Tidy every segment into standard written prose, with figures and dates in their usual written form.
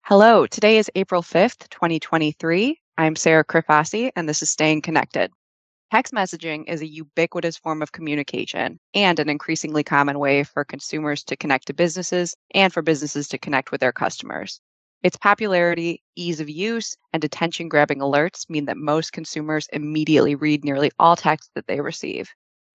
Hello, today is April 5th, 2023. I'm Sara Crifasi, and this is Staying Connected. Text messaging is a ubiquitous form of communication and an increasingly common way for consumers to connect to businesses and for businesses to connect with their customers. Its popularity, ease of use, and attention-grabbing alerts mean that most consumers immediately read nearly all text that they receive.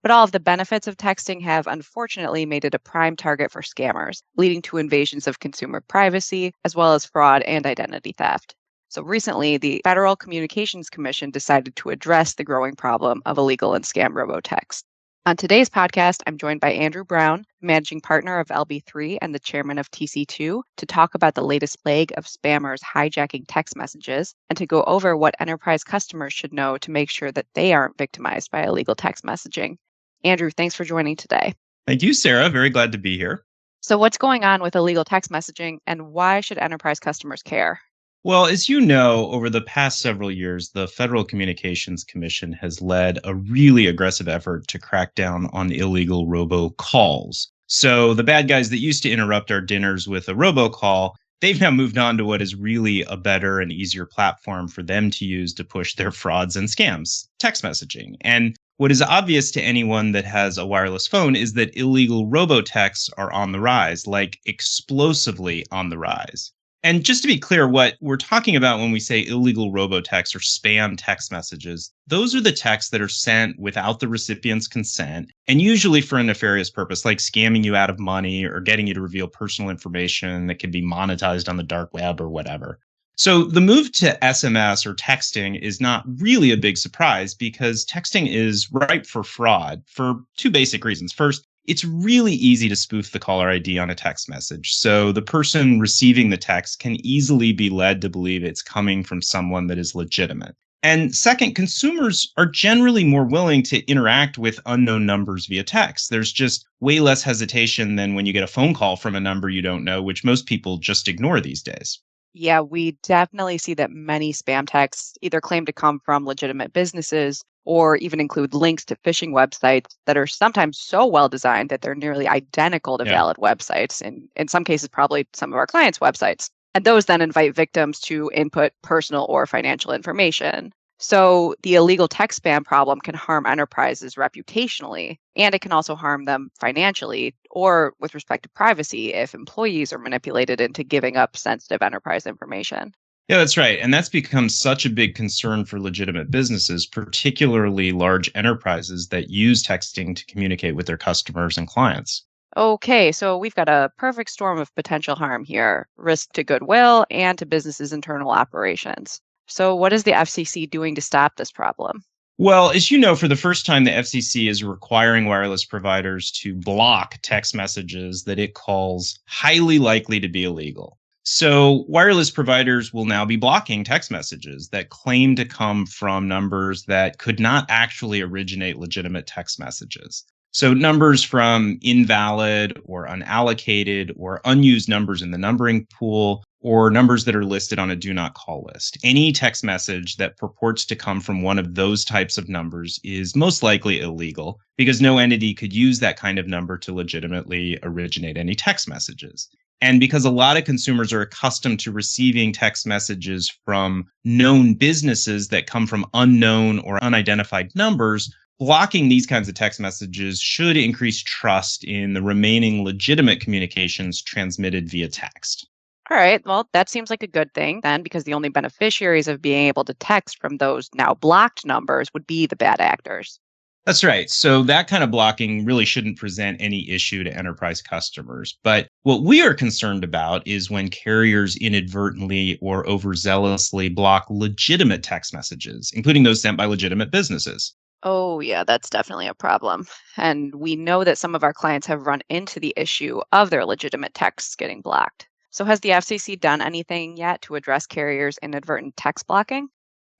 But all of the benefits of texting have unfortunately made it a prime target for scammers, leading to invasions of consumer privacy, as well as fraud and identity theft. So recently, the Federal Communications Commission decided to address the growing problem of illegal and scam robotext. On today's podcast, I'm joined by Andrew Brown, managing partner of LB3 and the chairman of TC2, to talk about the latest plague of spammers hijacking text messages and to go over what enterprise customers should know to make sure that they aren't victimized by illegal text messaging. Andrew, thanks for joining today. Thank you, Sarah. Very glad to be here. So what's going on with illegal text messaging and why should enterprise customers care? Well, as you know, over the past several years, the Federal Communications Commission has led a really aggressive effort to crack down on illegal robocalls. So the bad guys that used to interrupt our dinners with a robocall, they've now moved on to what is really a better and easier platform for them to use to push their frauds and scams, text messaging. And what is obvious to anyone that has a wireless phone is that illegal robotexts are on the rise, like explosively on the rise. And just to be clear, what we're talking about when we say illegal robotexts or spam text messages, those are the texts that are sent without the recipient's consent and usually for a nefarious purpose, like scamming you out of money or getting you to reveal personal information that can be monetized on the dark web or whatever. So the move to SMS or texting is not really a big surprise because texting is ripe for fraud for two basic reasons. First, it's really easy to spoof the caller ID on a text message. So the person receiving the text can easily be led to believe it's coming from someone that is legitimate. And second, consumers are generally more willing to interact with unknown numbers via text. There's just way less hesitation than when you get a phone call from a number you don't know, which most people just ignore these days. Yeah, we definitely see that many spam texts either claim to come from legitimate businesses or even include links to phishing websites that are sometimes so well designed that they're nearly identical to valid websites, and in some cases, probably some of our clients' websites. And those then invite victims to input personal or financial information. So the illegal text spam problem can harm enterprises reputationally, and it can also harm them financially or with respect to privacy if employees are manipulated into giving up sensitive enterprise information. Yeah, that's right. And that's become such a big concern for legitimate businesses, particularly large enterprises that use texting to communicate with their customers and clients. Okay, so we've got a perfect storm of potential harm here, risk to goodwill and to businesses' internal operations. So what is the FCC doing to stop this problem? Well, as you know, for the first time, the FCC is requiring wireless providers to block text messages that it calls highly likely to be illegal. So wireless providers will now be blocking text messages that claim to come from numbers that could not actually originate legitimate text messages. So numbers from invalid or unallocated or unused numbers in the numbering pool or numbers that are listed on a do not call list. Any text message that purports to come from one of those types of numbers is most likely illegal because no entity could use that kind of number to legitimately originate any text messages. And because a lot of consumers are accustomed to receiving text messages from known businesses that come from unknown or unidentified numbers, blocking these kinds of text messages should increase trust in the remaining legitimate communications transmitted via text. All right, well, that seems like a good thing then, because the only beneficiaries of being able to text from those now blocked numbers would be the bad actors. That's right. So that kind of blocking really shouldn't present any issue to enterprise customers. But what we are concerned about is when carriers inadvertently or overzealously block legitimate text messages, including those sent by legitimate businesses. Oh, yeah, that's definitely a problem. And we know that some of our clients have run into the issue of their legitimate texts getting blocked. So has the FCC done anything yet to address carriers' inadvertent text blocking?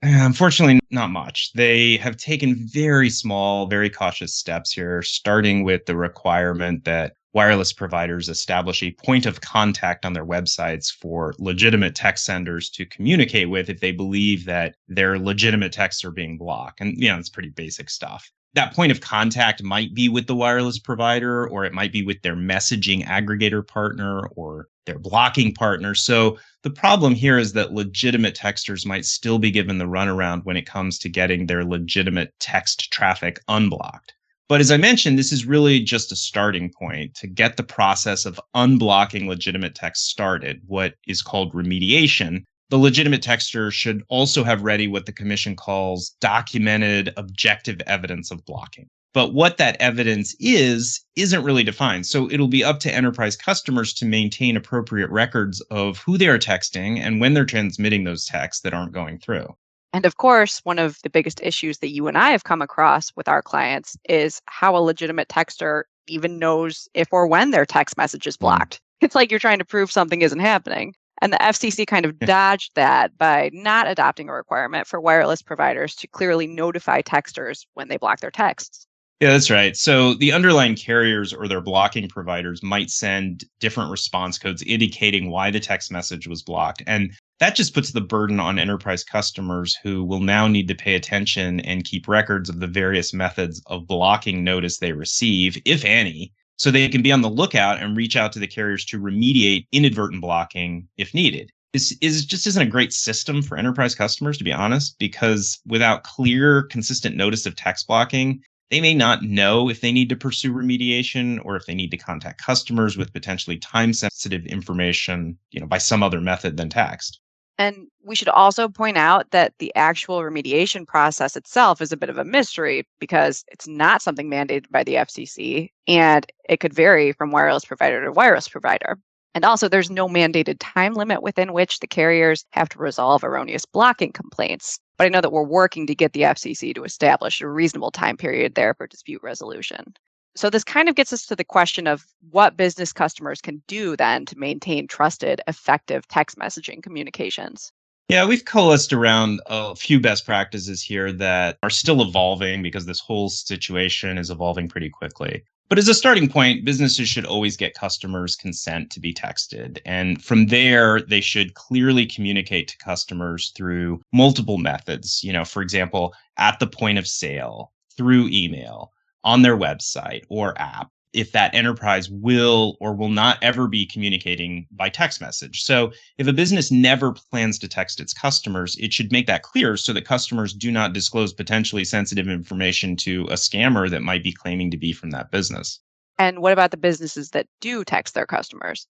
Unfortunately, not much. They have taken very small, very cautious steps here, starting with the requirement that wireless providers establish a point of contact on their websites for legitimate text senders to communicate with if they believe that their legitimate texts are being blocked. And, it's pretty basic stuff. That point of contact might be with the wireless provider, or it might be with their messaging aggregator partner or their blocking partner. So the problem here is that legitimate texters might still be given the runaround when it comes to getting their legitimate text traffic unblocked. But as I mentioned, this is really just a starting point to get the process of unblocking legitimate text started, what is called remediation. The legitimate texter should also have ready what the commission calls documented objective evidence of blocking. But what that evidence isn't really defined. So it'll be up to enterprise customers to maintain appropriate records of who they are texting and when they're transmitting those texts that aren't going through. And of course, one of the biggest issues that you and I have come across with our clients is how a legitimate texter even knows if or when their text message is Mm. blocked. It's like you're trying to prove something isn't happening. And the FCC kind of dodged that by not adopting a requirement for wireless providers to clearly notify texters when they block their texts. Yeah, that's right. So the underlying carriers or their blocking providers might send different response codes indicating why the text message was blocked. And that just puts the burden on enterprise customers who will now need to pay attention and keep records of the various methods of blocking notice they receive, if any, so they can be on the lookout and reach out to the carriers to remediate inadvertent blocking if needed. This just isn't a great system for enterprise customers, to be honest, because without clear, consistent notice of text blocking, they may not know if they need to pursue remediation or if they need to contact customers with potentially time-sensitive information, by some other method than text. And we should also point out that the actual remediation process itself is a bit of a mystery because it's not something mandated by the FCC and it could vary from wireless provider to wireless provider. And also, there's no mandated time limit within which the carriers have to resolve erroneous blocking complaints. But I know that we're working to get the FCC to establish a reasonable time period there for dispute resolution. So this kind of gets us to the question of what business customers can do then to maintain trusted, effective text messaging communications. Yeah, we've coalesced around a few best practices here that are still evolving because this whole situation is evolving pretty quickly. But as a starting point, businesses should always get customers' consent to be texted. And from there, they should clearly communicate to customers through multiple methods. For example, at the point of sale, through email, on their website or app, if that enterprise will or will not ever be communicating by text message. So if a business never plans to text its customers, it should make that clear so that customers do not disclose potentially sensitive information to a scammer that might be claiming to be from that business. And what about the businesses that do text their customers?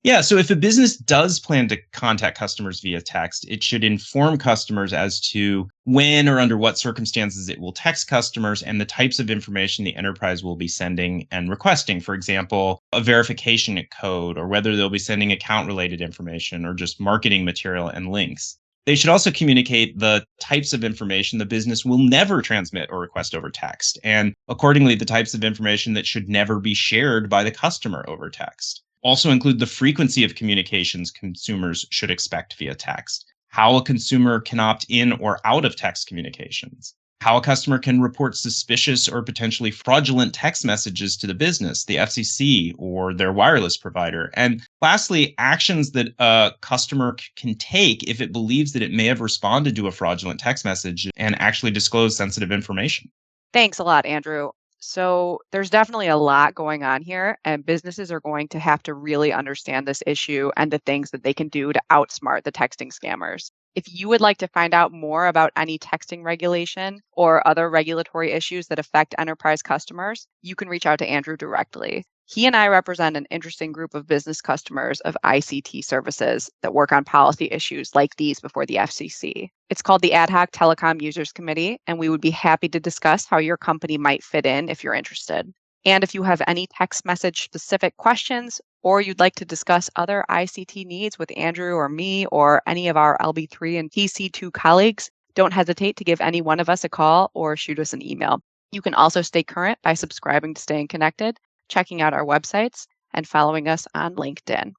Yeah, so if a business does plan to contact customers via text, it should inform customers as to when or under what circumstances it will text customers and the types of information the enterprise will be sending and requesting. For example, a verification code, or whether they'll be sending account related information or just marketing material and links. They should also communicate the types of information the business will never transmit or request over text, and accordingly, the types of information that should never be shared by the customer over text. Also include the frequency of communications consumers should expect via text, how a consumer can opt in or out of text communications, how a customer can report suspicious or potentially fraudulent text messages to the business, the FCC, or their wireless provider, and lastly, actions that a customer can take if it believes that it may have responded to a fraudulent text message and actually disclosed sensitive information. Thanks a lot, Andrew. So there's definitely a lot going on here, and businesses are going to have to really understand this issue and the things that they can do to outsmart the texting scammers. If you would like to find out more about any texting regulation or other regulatory issues that affect enterprise customers, you can reach out to Andrew directly. He and I represent an interesting group of business customers of ICT services that work on policy issues like these before the FCC. It's called the Ad Hoc Telecom Users Committee, and we would be happy to discuss how your company might fit in if you're interested. And if you have any text message specific questions, or you'd like to discuss other ICT needs with Andrew or me or any of our LB3 and TC2 colleagues, don't hesitate to give any one of us a call or shoot us an email. You can also stay current by subscribing to Staying Connected, checking out our websites, and following us on LinkedIn.